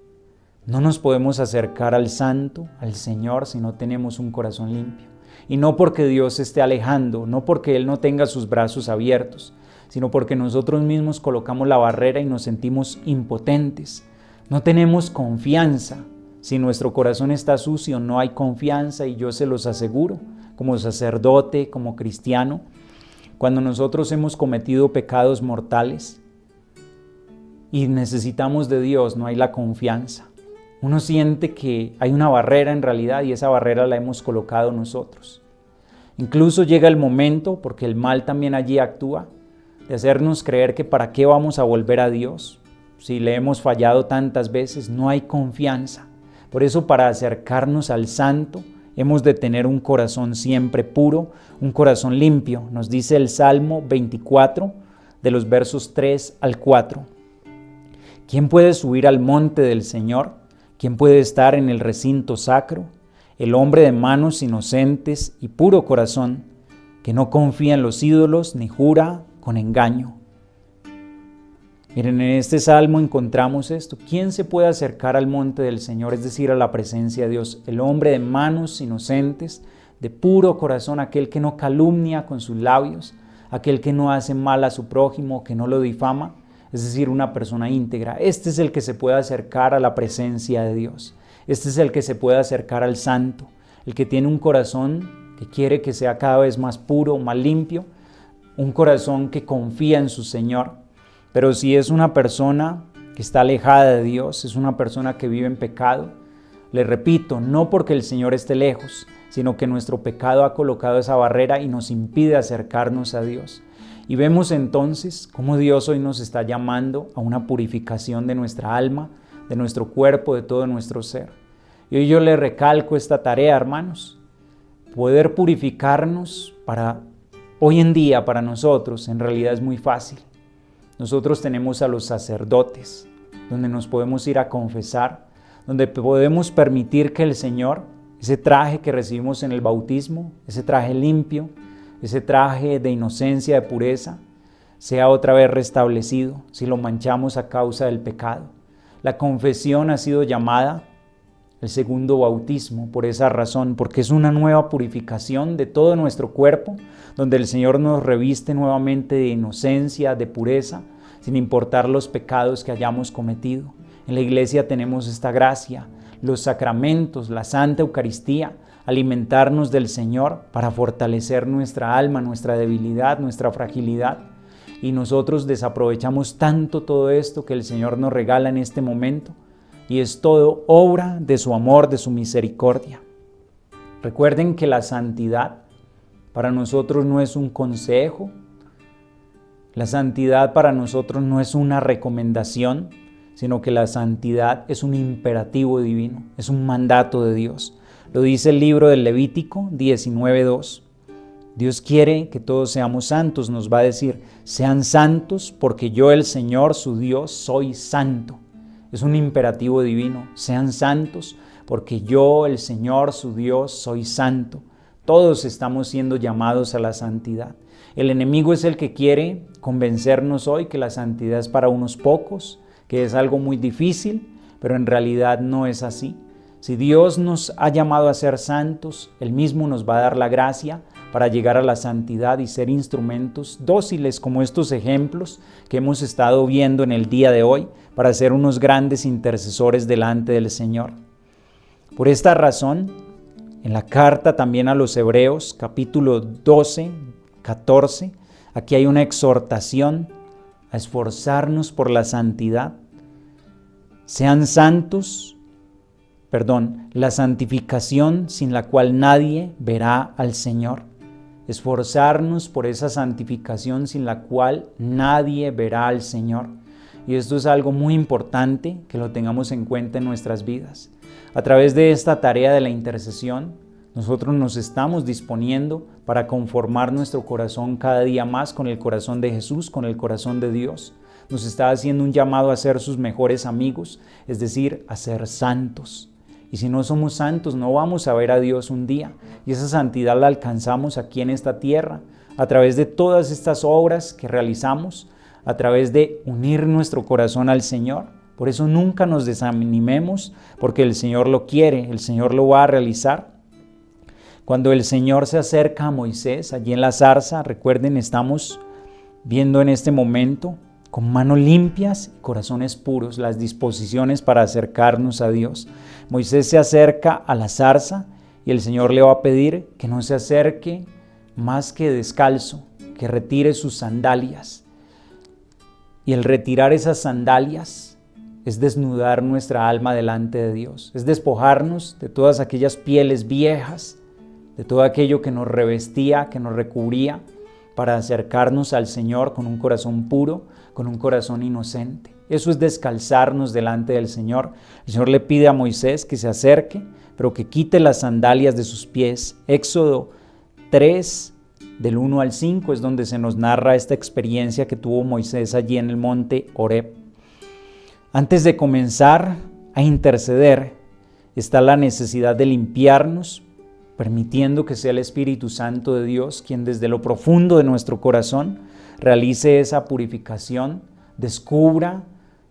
No nos podemos acercar al santo, al Señor, si no tenemos un corazón limpio. Y no porque Dios se esté alejando, no porque Él no tenga sus brazos abiertos, sino porque nosotros mismos colocamos la barrera y nos sentimos impotentes. No tenemos confianza. Si nuestro corazón está sucio, no hay confianza, y yo se los aseguro, como sacerdote, como cristiano, cuando nosotros hemos cometido pecados mortales, y necesitamos de Dios, no hay la confianza. Uno siente que hay una barrera en realidad y esa barrera la hemos colocado nosotros. Incluso llega el momento, porque el mal también allí actúa, de hacernos creer que para qué vamos a volver a Dios. Si le hemos fallado tantas veces, no hay confianza. Por eso, para acercarnos al Santo, hemos de tener un corazón siempre puro, un corazón limpio. Nos dice el Salmo 24, de los versos 3 al 4. ¿Quién puede subir al monte del Señor? ¿Quién puede estar en el recinto sacro? El hombre de manos inocentes y puro corazón, que no confía en los ídolos ni jura con engaño. Miren, en este salmo encontramos esto. ¿Quién se puede acercar al monte del Señor? Es decir, a la presencia de Dios. El hombre de manos inocentes, de puro corazón, aquel que no calumnia con sus labios, aquel que no hace mal a su prójimo, que no lo difama, es decir, una persona íntegra. Este es el que se puede acercar a la presencia de Dios. Este es el que se puede acercar al Santo, el que tiene un corazón que quiere que sea cada vez más puro, más limpio, un corazón que confía en su Señor. Pero si es una persona que está alejada de Dios, es una persona que vive en pecado, le repito, no porque el Señor esté lejos, sino que nuestro pecado ha colocado esa barrera y nos impide acercarnos a Dios. Y vemos entonces cómo Dios hoy nos está llamando a una purificación de nuestra alma, de nuestro cuerpo, de todo nuestro ser. Y hoy yo le recalco esta tarea, hermanos, poder purificarnos para hoy en día, para nosotros, en realidad es muy fácil. Nosotros tenemos a los sacerdotes, donde nos podemos ir a confesar, donde podemos permitir que el Señor, ese traje que recibimos en el bautismo, ese traje limpio, ese traje de inocencia, de pureza, sea otra vez restablecido si lo manchamos a causa del pecado. La confesión ha sido llamada el segundo bautismo por esa razón, porque es una nueva purificación de todo nuestro cuerpo, donde el Señor nos reviste nuevamente de inocencia, de pureza, sin importar los pecados que hayamos cometido. En la iglesia tenemos esta gracia, los sacramentos, la Santa Eucaristía, alimentarnos del Señor para fortalecer nuestra alma, nuestra debilidad, nuestra fragilidad. Y nosotros desaprovechamos tanto todo esto que el Señor nos regala en este momento, y es todo obra de su amor, de su misericordia. Recuerden que la santidad para nosotros no es un consejo, la santidad para nosotros no es una recomendación, sino que la santidad es un imperativo divino, es un mandato de Dios. Lo dice el libro del Levítico 19:2. Dios quiere que todos seamos santos, nos va a decir, sean santos porque yo el Señor, su Dios, soy santo. Es un imperativo divino, sean santos porque yo el Señor, su Dios, soy santo. Todos estamos siendo llamados a la santidad. El enemigo es el que quiere convencernos hoy que la santidad es para unos pocos, que es algo muy difícil, pero en realidad no es así. Si Dios nos ha llamado a ser santos, Él mismo nos va a dar la gracia para llegar a la santidad y ser instrumentos dóciles como estos ejemplos que hemos estado viendo en el día de hoy, para ser unos grandes intercesores delante del Señor. Por esta razón, en la carta también a los Hebreos, capítulo 12, 14, aquí hay una exhortación a esforzarnos por la santidad. Sean santos, la santificación sin la cual nadie verá al Señor. Esforzarnos por esa santificación sin la cual nadie verá al Señor. Y esto es algo muy importante que lo tengamos en cuenta en nuestras vidas. A través de esta tarea de la intercesión, nosotros nos estamos disponiendo para conformar nuestro corazón cada día más con el corazón de Jesús, con el corazón de Dios. Nos está haciendo un llamado a ser sus mejores amigos, es decir, a ser santos. Y si no somos santos, no vamos a ver a Dios un día. Y esa santidad la alcanzamos aquí en esta tierra, a través de todas estas obras que realizamos, a través de unir nuestro corazón al Señor. Por eso nunca nos desanimemos, porque el Señor lo quiere, el Señor lo va a realizar. Cuando el Señor se acerca a Moisés, allí en la zarza, recuerden, estamos viendo en este momento con manos limpias y corazones puros, las disposiciones para acercarnos a Dios. Moisés se acerca a la zarza y el Señor le va a pedir que no se acerque más que descalzo, que retire sus sandalias. Y el retirar esas sandalias es desnudar nuestra alma delante de Dios, es despojarnos de todas aquellas pieles viejas, de todo aquello que nos revestía, que nos recubría, para acercarnos al Señor con un corazón puro, con un corazón inocente. Eso es descalzarnos delante del Señor. El Señor le pide a Moisés que se acerque, pero que quite las sandalias de sus pies. Éxodo 3, del 1 al 5, es donde se nos narra esta experiencia que tuvo Moisés allí en el monte Horeb. Antes de comenzar a interceder, está la necesidad de limpiarnos, permitiendo que sea el Espíritu Santo de Dios quien desde lo profundo de nuestro corazón realice esa purificación, descubra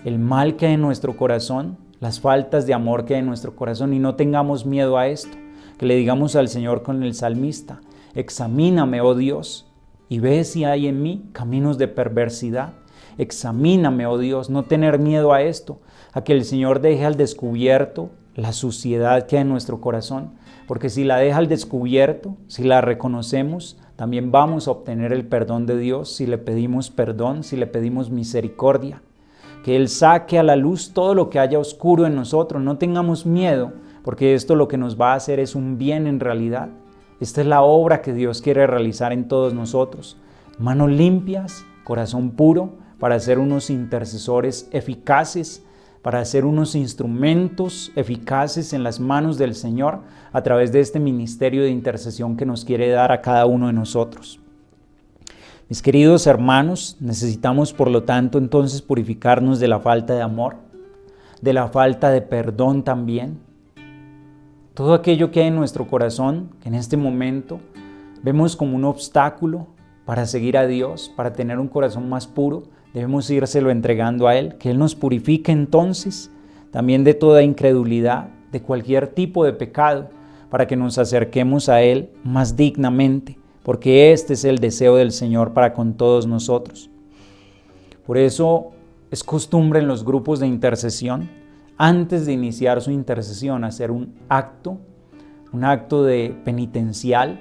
el mal que hay en nuestro corazón, las faltas de amor que hay en nuestro corazón, y no tengamos miedo a esto, que le digamos al Señor con el salmista: examíname, oh Dios, y ve si hay en mí caminos de perversidad. Examíname, oh Dios, no tener miedo a esto, a que el Señor deje al descubierto la suciedad que hay en nuestro corazón, porque si la deja al descubierto, si la reconocemos, también vamos a obtener el perdón de Dios si le pedimos perdón, si le pedimos misericordia. Que Él saque a la luz todo lo que haya oscuro en nosotros. No tengamos miedo, porque esto lo que nos va a hacer es un bien en realidad. Esta es la obra que Dios quiere realizar en todos nosotros. Manos limpias, corazón puro, para ser unos intercesores eficaces, para ser unos instrumentos eficaces en las manos del Señor a través de este ministerio de intercesión que nos quiere dar a cada uno de nosotros. Mis queridos hermanos, necesitamos por lo tanto entonces purificarnos de la falta de amor, de la falta de perdón también. Todo aquello que hay en nuestro corazón, que en este momento vemos como un obstáculo para seguir a Dios, para tener un corazón más puro, debemos írselo entregando a Él, que Él nos purifique entonces también de toda incredulidad, de cualquier tipo de pecado, para que nos acerquemos a Él más dignamente, porque este es el deseo del Señor para con todos nosotros. Por eso es costumbre en los grupos de intercesión, antes de iniciar su intercesión, hacer un acto de penitencial,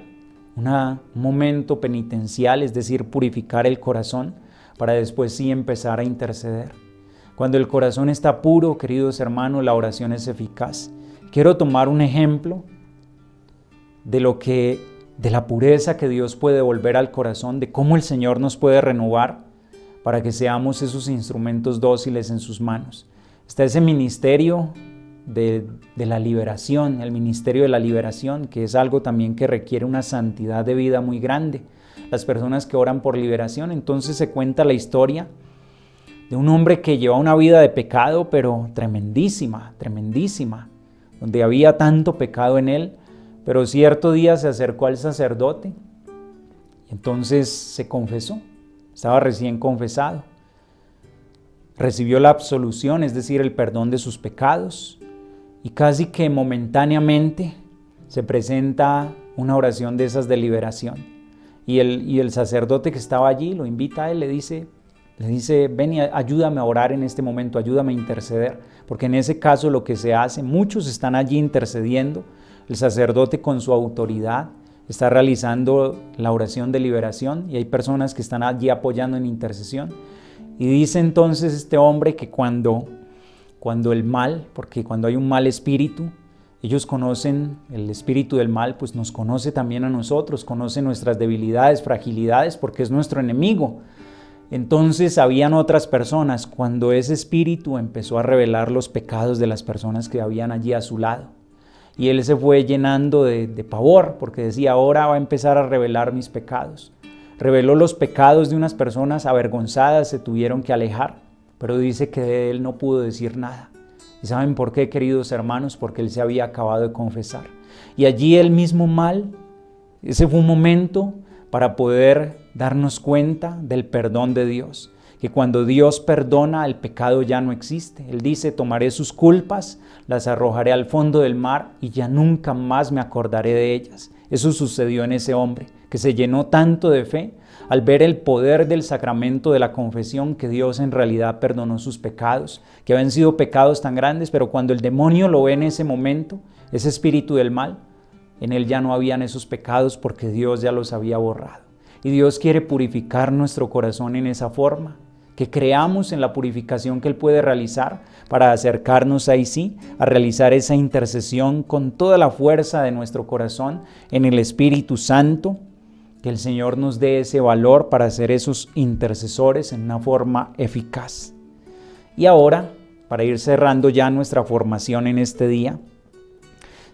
un momento penitencial, es decir, purificar el corazón, para después sí empezar a interceder. Cuando el corazón está puro, queridos hermanos, la oración es eficaz. Quiero tomar un ejemplo de la pureza que Dios puede devolver al corazón, de cómo el Señor nos puede renovar para que seamos esos instrumentos dóciles en sus manos. Está ese ministerio de la liberación, el ministerio de la liberación, que es algo también que requiere una santidad de vida muy grande. Las personas que oran por liberación, entonces se cuenta la historia de un hombre que lleva una vida de pecado, pero tremendísima, donde había tanto pecado en él, pero cierto día se acercó al sacerdote y entonces se confesó, estaba recién confesado, recibió la absolución, es decir, el perdón de sus pecados, y casi que momentáneamente se presenta una oración de esas de liberación. Y el sacerdote que estaba allí lo invita a él, le dice, ven y ayúdame a orar en este momento, ayúdame a interceder, porque en ese caso lo que se hace, muchos están allí intercediendo, el sacerdote con su autoridad está realizando la oración de liberación y hay personas que están allí apoyando en intercesión. Y dice entonces este hombre que cuando el mal, porque cuando hay un mal espíritu, ellos conocen el espíritu del mal, pues nos conoce también a nosotros, conoce nuestras debilidades, fragilidades, porque es nuestro enemigo. Entonces habían otras personas, cuando ese espíritu empezó a revelar los pecados de las personas que habían allí a su lado. Y él se fue llenando de pavor, porque decía, ahora va a empezar a revelar mis pecados. Reveló los pecados de unas personas avergonzadas, se tuvieron que alejar, pero dice que de él no pudo decir nada. ¿Y saben por qué, queridos hermanos? Porque él se había acabado de confesar. Y allí el mismo mal, ese fue un momento para poder darnos cuenta del perdón de Dios. Que cuando Dios perdona, el pecado ya no existe. Él dice, tomaré sus culpas, las arrojaré al fondo del mar y ya nunca más me acordaré de ellas. Eso sucedió en ese hombre, que se llenó tanto de fe al ver el poder del sacramento de la confesión, que Dios en realidad perdonó sus pecados, que habían sido pecados tan grandes, pero cuando el demonio lo ve en ese momento, ese espíritu del mal, en él ya no habían esos pecados porque Dios ya los había borrado. Y Dios quiere purificar nuestro corazón en esa forma. que creamos en la purificación que Él puede realizar para acercarnos ahí sí a realizar esa intercesión con toda la fuerza de nuestro corazón en el Espíritu Santo, que el Señor nos dé ese valor para ser esos intercesores en una forma eficaz. Y ahora, para ir cerrando ya nuestra formación en este día,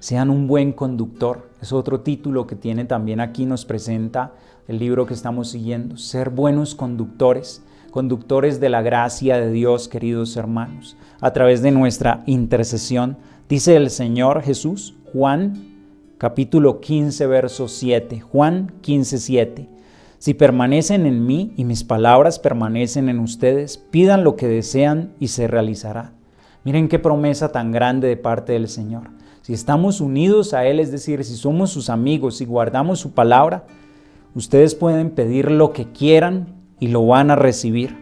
sean un buen conductor. Es otro título que tiene también aquí, nos presenta el libro que estamos siguiendo. Ser buenos conductores, conductores de la gracia de Dios, queridos hermanos, a través de nuestra intercesión. Dice el Señor Jesús, Juan capítulo 15, verso 7, Juan 15, 7. Si permanecen en mí y mis palabras permanecen en ustedes, pidan lo que desean y se realizará. Miren qué promesa tan grande de parte del Señor. Si estamos unidos a Él, es decir, si somos sus amigos y guardamos su palabra, ustedes pueden pedir lo que quieran y lo van a recibir.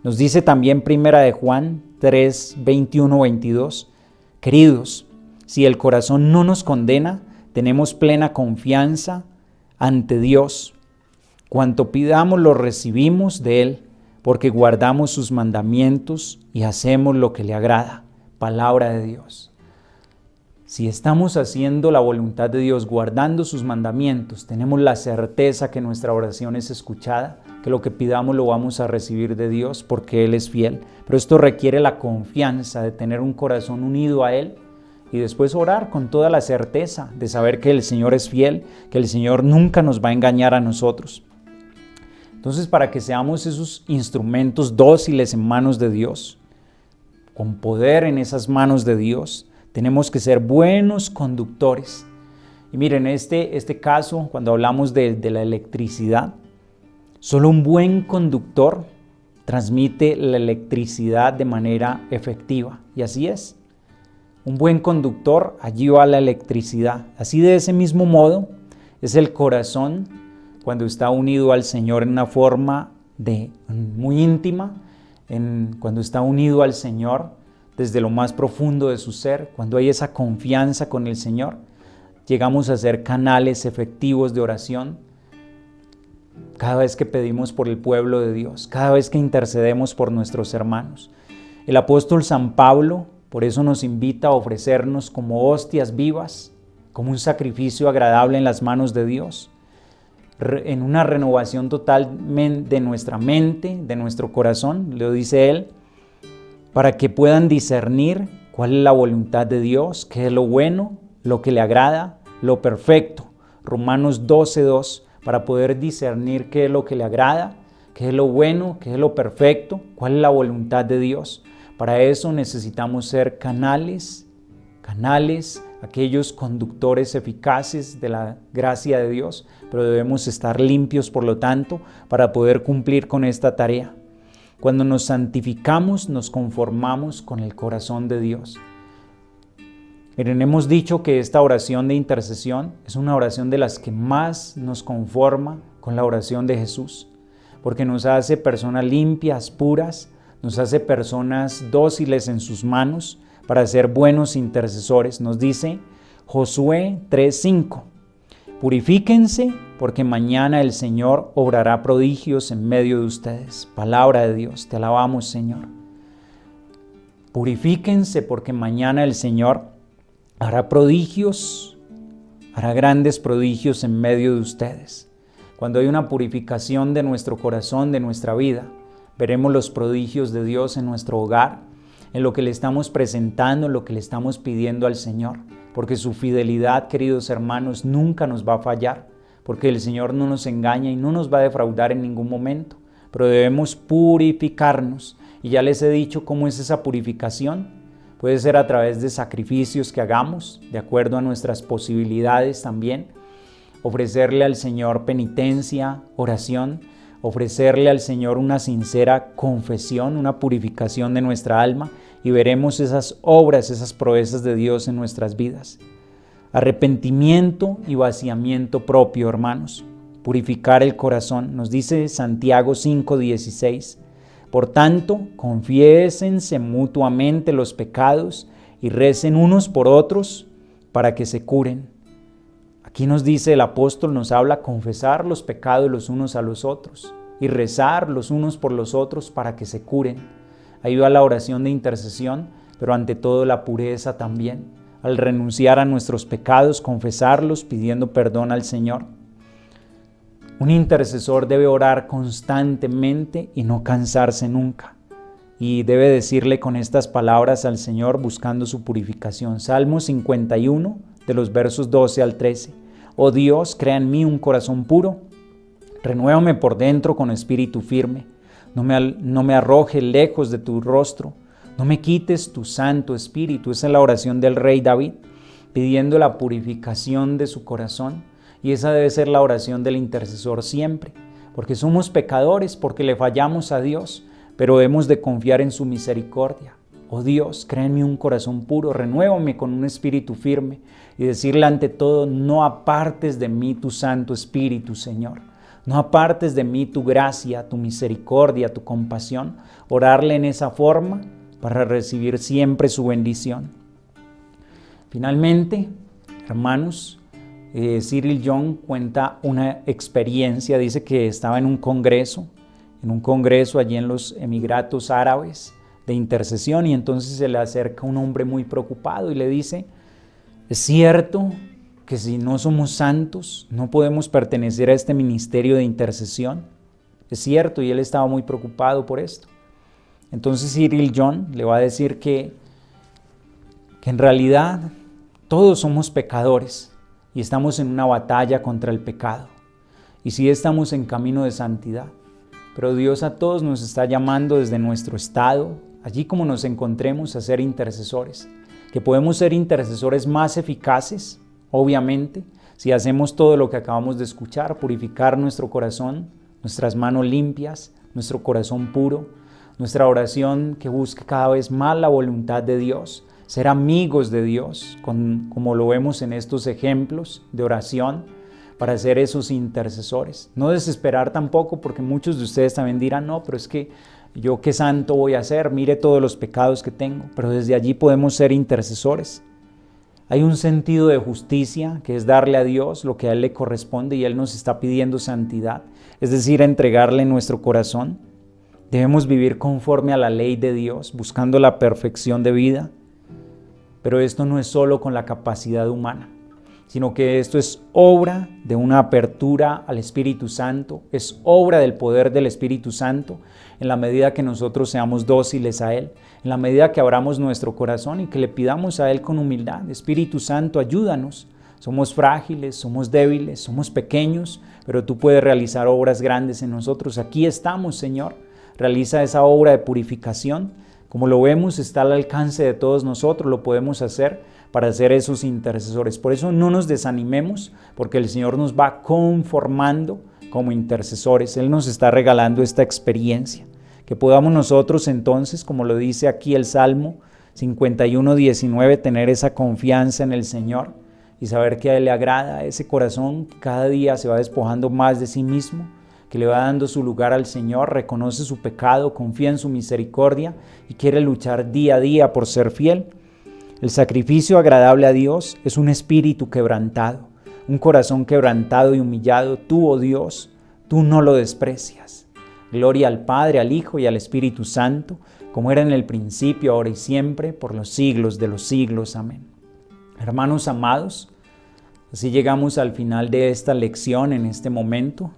Nos dice también Primera de Juan 3, 21, 22. Queridos, si el corazón no nos condena, tenemos plena confianza ante Dios. Cuanto pidamos lo recibimos de Él, porque guardamos sus mandamientos y hacemos lo que le agrada. Palabra de Dios. Si estamos haciendo la voluntad de Dios, guardando sus mandamientos, tenemos la certeza que nuestra oración es escuchada, que lo que pidamos lo vamos a recibir de Dios porque Él es fiel. Pero esto requiere la confianza de tener un corazón unido a Él y después orar con toda la certeza de saber que el Señor es fiel, que el Señor nunca nos va a engañar a nosotros. Entonces, para que seamos esos instrumentos dóciles en manos de Dios, con poder en esas manos de Dios, tenemos que ser buenos conductores. Y miren, este caso, cuando hablamos de la electricidad, solo un buen conductor transmite la electricidad de manera efectiva. Y así es. Un buen conductor, allí va la electricidad. Así de ese mismo modo, es el corazón cuando está unido al Señor en una forma muy íntima, cuando está unido al Señor desde lo más profundo de su ser, cuando hay esa confianza con el Señor, llegamos a ser canales efectivos de oración cada vez que pedimos por el pueblo de Dios, cada vez que intercedemos por nuestros hermanos. El apóstol San Pablo por eso nos invita a ofrecernos como hostias vivas, como un sacrificio agradable en las manos de Dios, en una renovación total de nuestra mente, de nuestro corazón, lo dice él, para que puedan discernir cuál es la voluntad de Dios, qué es lo bueno, lo que le agrada, lo perfecto. Romanos 12:2, para poder discernir qué es lo que le agrada, qué es lo bueno, qué es lo perfecto, cuál es la voluntad de Dios. Para eso necesitamos ser canales, aquellos conductores eficaces de la gracia de Dios, pero debemos estar limpios, por lo tanto, para poder cumplir con esta tarea. Cuando nos santificamos, nos conformamos con el corazón de Dios. Miren, hemos dicho que esta oración de intercesión es una oración de las que más nos conforma con la oración de Jesús, porque nos hace personas limpias, puras, nos hace personas dóciles en sus manos para ser buenos intercesores. Nos dice Josué 3:5, purifíquense porque mañana el Señor obrará prodigios en medio de ustedes. Palabra de Dios, te alabamos, Señor. Purifíquense porque mañana el Señor hará prodigios, hará grandes prodigios en medio de ustedes. Cuando hay una purificación de nuestro corazón, de nuestra vida, veremos los prodigios de Dios en nuestro hogar, en lo que le estamos presentando, en lo que le estamos pidiendo al Señor, porque su fidelidad, queridos hermanos, nunca nos va a fallar, porque el Señor no nos engaña y no nos va a defraudar en ningún momento, pero debemos purificarnos. Y ya les he dicho cómo es esa purificación. Puede ser a través de sacrificios que hagamos, de acuerdo a nuestras posibilidades también, ofrecerle al Señor penitencia, oración, ofrecerle al Señor una sincera confesión, una purificación de nuestra alma, y veremos esas obras, esas proezas de Dios en nuestras vidas. Arrepentimiento y vaciamiento propio, hermanos. Purificar el corazón. Nos dice Santiago 5:16. Por tanto, confiésense mutuamente los pecados y recen unos por otros para que se curen. Aquí nos dice el apóstol, nos habla confesar los pecados los unos a los otros. y rezar los unos por los otros para que se curen. Ahí va la oración de intercesión, pero ante todo la pureza también, al renunciar a nuestros pecados, confesarlos, pidiendo perdón al Señor. Un intercesor debe orar constantemente y no cansarse nunca. Y debe decirle con estas palabras al Señor buscando su purificación. Salmo 51, de los versos 12 al 13. Oh Dios, crea en mí un corazón puro. Renuévame por dentro con espíritu firme. No me arroje lejos de tu rostro. No me quites tu santo espíritu. Esa es la oración del rey David, pidiendo la purificación de su corazón. Y esa debe ser la oración del intercesor siempre, porque somos pecadores, porque le fallamos a Dios, pero hemos de confiar en su misericordia. Oh Dios, crea en mí un corazón puro, renuévame con un espíritu firme y decirle ante todo, no apartes de mí tu santo espíritu, Señor. No apartes de mí tu gracia, tu misericordia, tu compasión. Orarle en esa forma para recibir siempre su bendición. Finalmente, hermanos, Cyril Young cuenta una experiencia. Dice que estaba en un congreso allí en los Emiratos Árabes de intercesión, y entonces se le acerca un hombre muy preocupado y le dice: ¿es cierto que si no somos santos no podemos pertenecer a este ministerio de intercesión? Es cierto, y él estaba muy preocupado por esto. Entonces Cyril Young le va a decir que en realidad todos somos pecadores y estamos en una batalla contra el pecado. Y sí estamos en camino de santidad, pero Dios a todos nos está llamando desde nuestro estado, allí como nos encontremos, a ser intercesores. Que podemos ser intercesores más eficaces, obviamente, si hacemos todo lo que acabamos de escuchar: purificar nuestro corazón, nuestras manos limpias, nuestro corazón puro, nuestra oración que busque cada vez más la voluntad de Dios, ser amigos de Dios, como lo vemos en estos ejemplos de oración, para ser esos intercesores. No desesperar tampoco, porque muchos de ustedes también dirán: no, pero es que yo qué santo voy a ser, mire todos los pecados que tengo. Pero desde allí podemos ser intercesores. Hay un sentido de justicia que es darle a Dios lo que a Él le corresponde, y Él nos está pidiendo santidad, es decir, entregarle nuestro corazón. Debemos vivir conforme a la ley de Dios, buscando la perfección de vida. Pero esto no es solo con la capacidad humana, sino que esto es obra de una apertura al Espíritu Santo, es obra del poder del Espíritu Santo, en la medida que nosotros seamos dóciles a Él, en la medida que abramos nuestro corazón y que le pidamos a Él con humildad: Espíritu Santo, ayúdanos. Somos frágiles, somos débiles, somos pequeños, pero tú puedes realizar obras grandes en nosotros. Aquí estamos, Señor. Realiza esa obra de purificación. Como lo vemos, está al alcance de todos nosotros, lo podemos hacer para ser esos intercesores. Por eso no nos desanimemos, porque el Señor nos va conformando como intercesores. Él nos está regalando esta experiencia, que podamos nosotros entonces, como lo dice aquí el Salmo 51:19, tener esa confianza en el Señor y saber que a Él le agrada ese corazón que cada día se va despojando más de sí mismo, que le va dando su lugar al Señor, reconoce su pecado, confía en su misericordia y quiere luchar día a día por ser fiel. El sacrificio agradable a Dios es un espíritu quebrantado, un corazón quebrantado y humillado. Tú, oh Dios, tú no lo desprecias. Gloria al Padre, al Hijo y al Espíritu Santo, como era en el principio, ahora y siempre, por los siglos de los siglos. Amén. Hermanos amados, así llegamos al final de esta lección en este momento,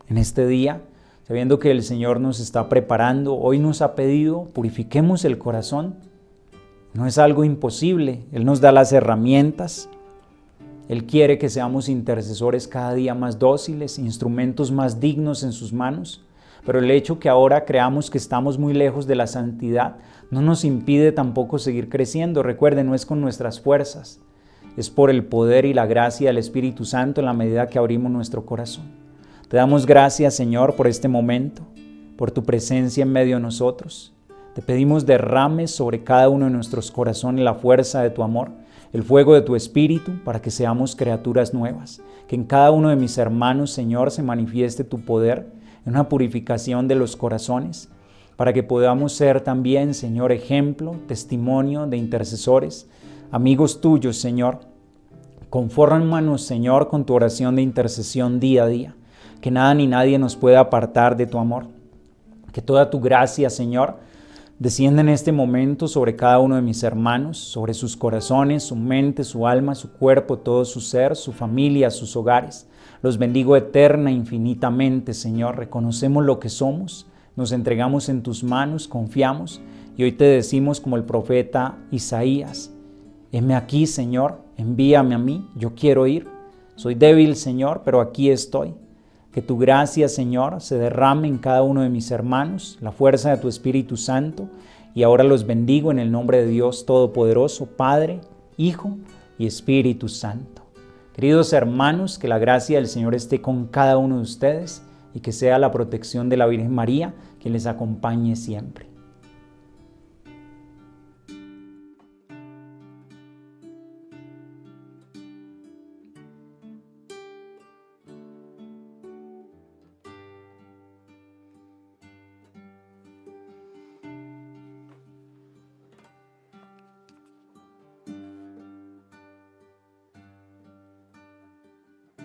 en este día, sabiendo que el Señor nos está preparando. Hoy nos ha pedido: purifiquemos el corazón. No es algo imposible, Él nos da las herramientas. Él quiere que seamos intercesores cada día más dóciles, instrumentos más dignos en sus manos. Pero el hecho que ahora creamos que estamos muy lejos de la santidad no nos impide tampoco seguir creciendo. Recuerden, no es con nuestras fuerzas, es por el poder y la gracia del Espíritu Santo en la medida que abrimos nuestro corazón. Te damos gracias, Señor, por este momento, por tu presencia en medio de nosotros. Te pedimos derrames sobre cada uno de nuestros corazones la fuerza de tu amor, el fuego de tu Espíritu, para que seamos criaturas nuevas. Que en cada uno de mis hermanos, Señor, se manifieste tu poder en una purificación de los corazones, para que podamos ser también, Señor, ejemplo, testimonio de intercesores, amigos tuyos, Señor. Confórmanos, Señor, con tu oración de intercesión día a día. que nada ni nadie nos pueda apartar de tu amor. Que toda tu gracia, Señor, descienda en este momento sobre cada uno de mis hermanos, sobre sus corazones, su mente, su alma, su cuerpo, todo su ser, su familia, sus hogares. Los bendigo eterna e infinitamente, Señor. Reconocemos lo que somos, nos entregamos en tus manos, confiamos y hoy te decimos como el profeta Isaías: heme aquí, Señor, envíame a mí, yo quiero ir. Soy débil, Señor, pero aquí estoy. Que tu gracia, Señor, se derrame en cada uno de mis hermanos, la fuerza de tu Espíritu Santo, y ahora los bendigo en el nombre de Dios Todopoderoso, Padre, Hijo y Espíritu Santo. Queridos hermanos, que la gracia del Señor esté con cada uno de ustedes y que sea la protección de la Virgen María quien les acompañe siempre.